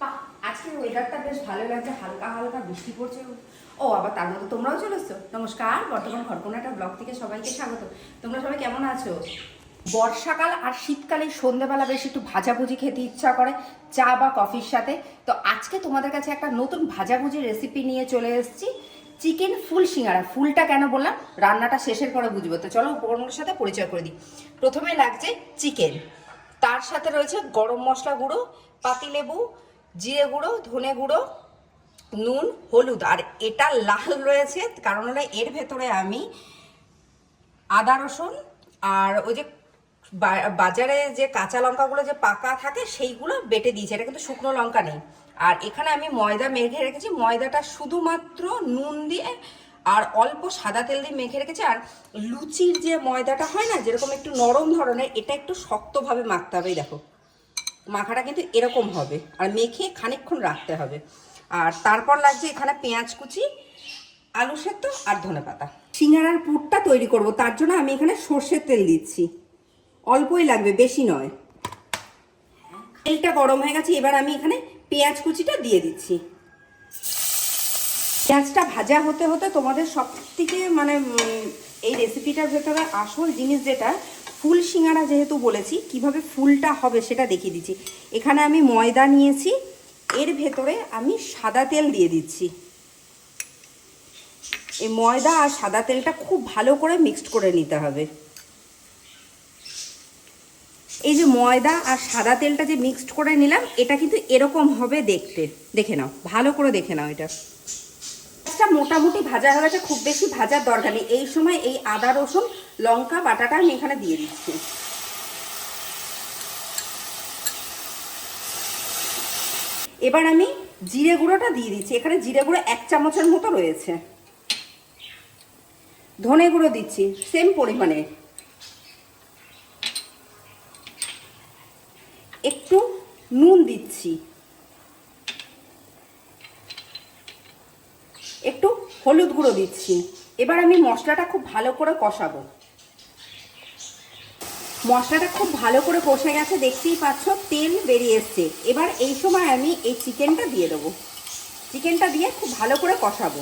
বাহ, আজকের ওয়েদারটা বেশ ভালো লাগছে, হালকা হালকা বৃষ্টি পড়ছে। ও আবার তার মধ্যে তোমরাও চলে এসছো। নমস্কার, বর্তমান খড়কোনা একটা ব্লগ থেকে সবাইকে স্বাগত। তোমরা সবাই কেমন আছো? বর্ষাকাল আর শীতকালে সন্ধ্যেবেলা বেশ একটু ভাজাভুজি খেতে ইচ্ছা করে চা বা কফির সাথে। তো আজকে তোমাদের কাছে একটা নতুন ভাজাভুজির রেসিপি নিয়ে চলে এসেছি, চিকেন ফুল সিঙ্গারা। ফুলটা কেন বললাম, রান্নাটা শেষের পরে বুঝবো। তো চলো উপকরণের সাথে পরিচয় করে দিই। প্রথমে লাগছে চিকেন, তার সাথে রয়েছে গরম মশলা গুঁড়ো, পাতিলেবু, জিরে গুঁড়ো, ধনে গুঁড়ো, নুন, হলুদ। আর এটা লাল রয়েছে কারণ হলো এর ভেতরে আমি আদা রসুন আর ওই যে বাজারে যে কাঁচা লঙ্কাগুলো যে পাকা থাকে সেইগুলো বেটে দিয়েছি, এটা কিন্তু শুকনো লঙ্কা নেই। আর এখানে আমি ময়দা মেখে রেখেছি, ময়দাটা শুধুমাত্র নুন দিয়ে আর অল্প সাদা তেল দিয়ে মেখে রেখেছি। আর লুচির যে ময়দাটা হয় না, যেরকম একটু নরম ধরনের, এটা একটু শক্তভাবে মাখতে হবে। দেখো মাখাটা কিন্তু এরকম হবে, আর মেখে খানিকক্ষণ রাখতে হবে। আর তারপর লাগছে এখানে পেঁয়াজ কুচি, আলু সেদ্ধ আর ধনেপাতা। সিঙ্গারার পুরটা তৈরি করব, তার জন্য আমি এখানে সর্ষের তেল দিচ্ছি, অল্পই লাগবে, বেশি নয়। তেলটা গরম হয়ে গেছে, এবার আমি এখানে পেঁয়াজ কুচিটা দিয়ে দিচ্ছি। পেঁয়াজটা ভাজা হতে হতে তোমাদের সব থেকে এই রেসিপিটার ভেতরে আসল জিনিস যেটা, ফুল সিঙ্গারা যেহেতু বলেছি, কিভাবে ফুলটা হবে সেটা দেখিয়ে দিচ্ছি। এখানে আমি ময়দা নিয়েছি, এর ভেতরে আমি সাদা তেল দিয়ে দিচ্ছি। এই ময়দা আর সাদা তেলটা খুব ভালো করে মিক্সড করে নিতে হবে। এই যে ময়দা আর সাদা তেলটা যে মিক্সড করে নিলাম, এটা কিন্তু এরকম হবে দেখতে। দেখে নাও, ভালো করে দেখে নাও। এটা মোটামুটি ভাজা হয়ে গেছে, খুব বেশি ভাজার দরকার নেই। এই সময় এই আদা রসুন লঙ্কা বাটাটা আমি এখানে দিয়ে দিচ্ছি। এবার আমি জিরে গুঁড়োটা দিয়ে দিচ্ছি। এখানে জিরে গুঁড়ো 1 চামচের মতো রয়েছে। ধনে গুঁড়ো দিচ্ছি সেম পরিমাণে। একটু নুন দিচ্ছি, একটু হলুদ গুঁড়ো দিচ্ছি। এবার আমি মশলাটা খুব ভালো করে কষাবো। মশলাটা খুব ভালো করে কষে গেছে, দেখতেই পাচ্ছ তেল বেরিয়ে এসছে। এবার এই সময় আমি এই চিকেনটা দিয়ে দেবো। চিকেনটা দিয়ে খুব ভালো করে কষাবো।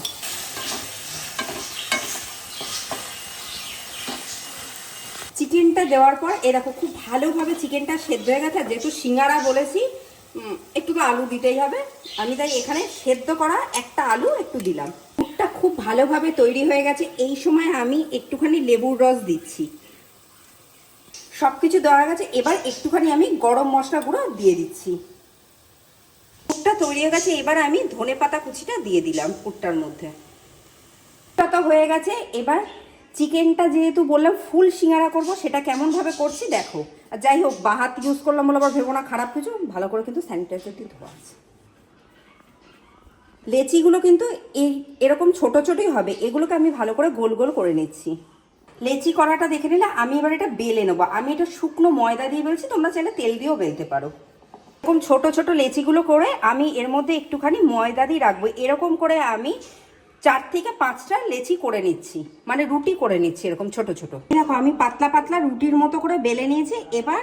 চিকেনটা দেওয়ার পর এ দেখো খুব ভালোভাবে চিকেনটা সেদ্ধ হয়ে গেছে। যেহেতু সিঙ্গারা বলেছি একটু তো আলু দিতেই হবে, আমি তাই এখানে সেদ্ধ করা একটা আলু একটু দিলাম। পুরটা খুব ভালোভাবে তৈরি হয়ে গেছে। এই সময় আমি একটুখানি লেবুর রস দিচ্ছি। সব কিছু দেওয়া গেছে, এবার একটুখানি আমি গরম মশলা গুঁড়ো দিয়ে দিচ্ছি। পুরটা তৈরি হয়ে গেছে, এবার আমি ধনেপাতা কুচিটা দিয়ে দিলাম পুরটার মধ্যে। তো হয়ে গেছে। এবার চিকেনটা যেহেতু বললাম ফুল সিঙ্গারা করব, সেটা কেমনভাবে করছি দেখো। আর যাই হোক, বাহাত ইউজ করলাম বলে আবার ভেবো না খারাপ কিছু, ভালো করে কিন্তু স্যানিটাইজার দিয়ে ধোয়া আছে। লেচিগুলো কিন্তু এরকম ছোট ছোটই হবে, এগুলোকে আমি ভালো করে গোল গোল করে নিচ্ছি। লেচি করাটা দেখে নিলে আমি এবার এটা বেলে নেবো। আমি এটা শুকনো ময়দা দিয়ে বেলছি, তোমরা চাইলে তেল দিয়েও বেলতে পারো। এরকম ছোট ছোট লেচিগুলো করে আমি এর মধ্যে একটুখানি ময়দা দিয়ে রাখবো। এরকম করে আমি 4 থেকে 5টা লেচি করে নিচ্ছি, মানে রুটি করে নিচ্ছি এরকম ছোট ছোট। দেখো আমি পাতলা পাতলা রুটির মতো করে বেলে নিয়েছি। এবার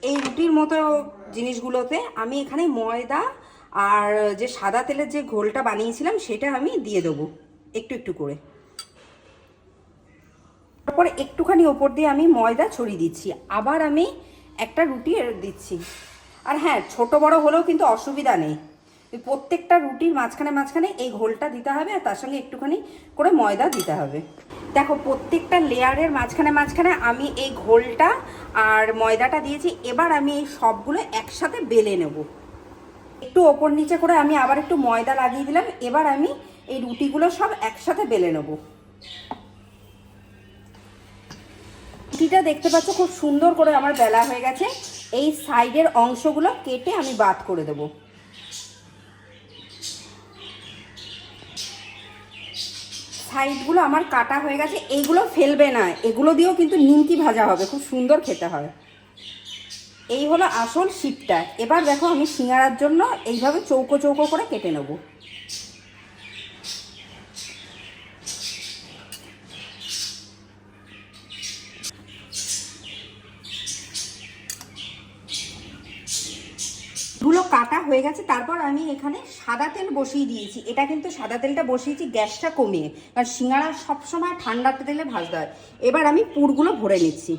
এই রুটির মতো জিনিসগুলোতে আমি এখানে ময়দা আর যে সাদা তেলের যে ঘোলটা বানিয়েছিলাম সেটা আমি দিয়ে দেবো একটু একটু করে। তারপর একটুখানি ওপর দিয়ে আমি ময়দা ছড়িয়ে দিচ্ছি। আবার আমি একটা রুটি দিচ্ছি। আর হ্যাঁ, ছোট বড় হলেও কিন্তু অসুবিধা নেই, প্রত্যেকটা রুটির মাঝখানে মাঝখানে এই ঘোলটা দিতে হবে, আর তার সঙ্গে একটুখানি করে ময়দা দিতে হবে। দেখো প্রত্যেকটা লেয়ারের মাঝখানে মাঝখানে আমি এই ঘোলটা আর ময়দাটা দিয়েছি। এবার আমি এই সবগুলো একসাথে বেলে নেব। একটু ওপর নিচে করে আমি আবার একটু ময়দা লাগিয়ে দিলাম। এবার আমি এই রুটিগুলো সব একসাথে বেলে নেব। রুটিটা দেখতে পাচ্ছ খুব সুন্দর করে আমার বেলা হয়ে গেছে। এই সাইডের অংশগুলো কেটে আমি বাদ করে দেবো। সাইডগুলো আমার কাটা হয়ে গেছে, এইগুলো ফেলবে না, এগুলো দিয়েও কিন্তু নিমকি ভাজা হবে, খুব সুন্দর খেতে হয়। এই হলো আসল শিটটা। এবার দেখো আমি সিঙ্গারার জন্য এইভাবে চৌকো চৌকো করে কেটে নেব। এগুলো কাটা হয়ে গেছে। তারপর আমি এখানে সাদা তেল বসিয়ে দিয়েছি। এটা কিন্তু সাদা তেলটা বসিয়েছি গ্যাসটা কমিয়ে, কারণ সিঙ্গাড়া সবসময় ঠান্ডা তেলে ভাজতে হয়। এবার আমি পুরগুলো ভরে নিচ্ছি।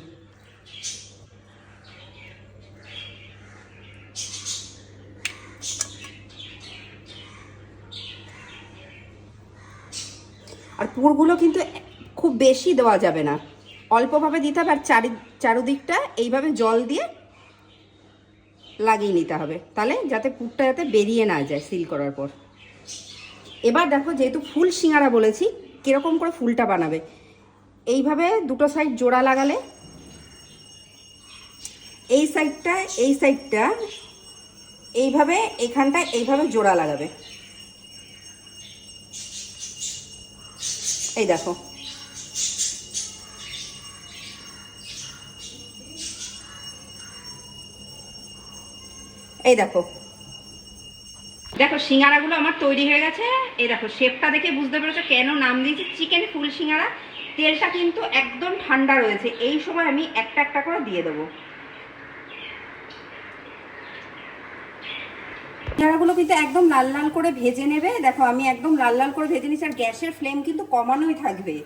আর পুরগুলো কিন্তু খুব বেশি দেওয়া যাবে না, অল্পভাবে দিতে হবে। আর চারুদিকটা এইভাবে জল দিয়ে লাগিয়ে নিতে হবে, তাহলে যাতে পুরটা যাতে বেরিয়ে না যায় সিল করার পর। এবার দেখো, যেহেতু ফুল সিঙ্গারা বলেছি, কিরকম করে ফুলটা বানাবে। এইভাবে দুটো সাইড জোড়া লাগালে, এই সাইডটা এইভাবে, এখানটা এইভাবে জোড়া লাগাবে। এই দেখো, এই দেখো দেখো সিঙ্গারাগুলো আমার তৈরি হয়ে গেছে। এই দেখো শেপটা দেখে বুঝতে পেরেছো কেন নাম দিয়েছি চিকেন ফুল সিঙ্গারা। তেলটা কিন্তু একদম ঠান্ডা রয়েছে। এই সময় আমি একটা একটা করে দিয়ে দেবো। সিঙ্গারাগুলো কিন্তু একদম লাল লাল করে ভেজে নেবে। দেখো আমি একদম লাল লাল করে ভেজে নিচ্ছি। আর গ্যাসের ফ্লেম কিন্তু কমানোই থাকবে।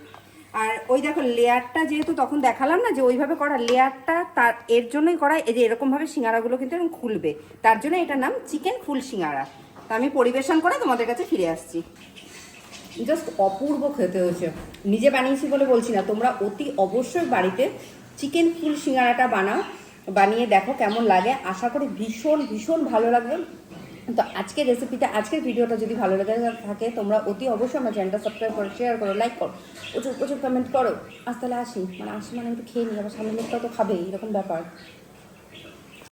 আর ওই দেখো লেয়ারটা, যেহেতু তখন দেখালাম না যে ওইভাবে করা লেয়ারটা, তার এর জন্যই করা। এই যে এরকমভাবে সিঙ্গারাগুলো কিন্তু এরকম খুলবে, তার জন্য এটার নাম চিকেন ফুল সিঙ্গারা। তা আমি পরিবেশন করে তোমাদের কাছে ফিরে আসছি। জাস্ট অপূর্ব খেতে হয়েছে। নিজে বানিয়েছি বলে বলছি না, তোমরা অতি অবশ্যই বাড়িতে চিকেন ফুল সিঙ্গারাটা বানাও, বানিয়ে দেখো কেমন লাগে। আশা করি ভীষণ ভীষণ ভালো লাগবে। তো আজকের রেসিপিটা, আজকের ভিডিওটা যদি ভালো লেগে থাকে, তোমরা অতি অবশ্যই আমার চ্যানেলটা সাবস্ক্রাইব করো, শেয়ার করো, লাইক করো, প্রচুর প্রচুর কমেন্ট করো। আজ তাহলে আসি, মানে একটু খেয়ে নিই, আবার সামনের লোকটাও তো খাবে, এরকম ব্যাপার।